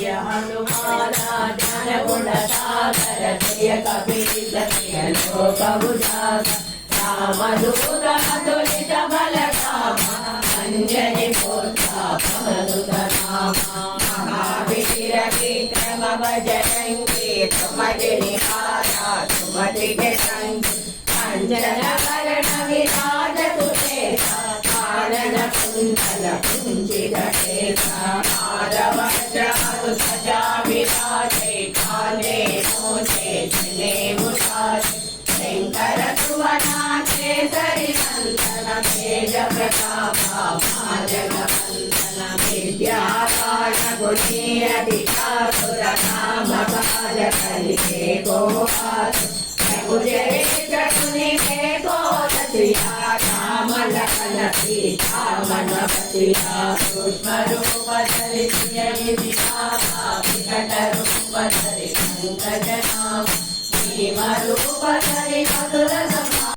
हनुमाना ज्ञान गुण सागर जय कपीस जय लोकउजागर रामदूत अतुलित बल धामा अंजनी पुत्र पवन नामा महावीर विक्रम बजरंगी सुमति निहारा सुमति के संग अंजन वरण विराज सुतेजा कानन कुंडल कुंचित केसा माधवज्र सजा विराजे काले मोचे जने मुरारे शंकर सुवना केसरी नंदन तेज प्रतापा जगवंदन विद्यावान गुणी अधिकार नाम काज करिके गोपाल मुझे जगुनी के गोदतिया राम लखन सीता मन पतिया सूक्ष्म रूप धरि सिय दिखावा विकट रूप धरि पंकज नाम भीम रूप धरि मधुर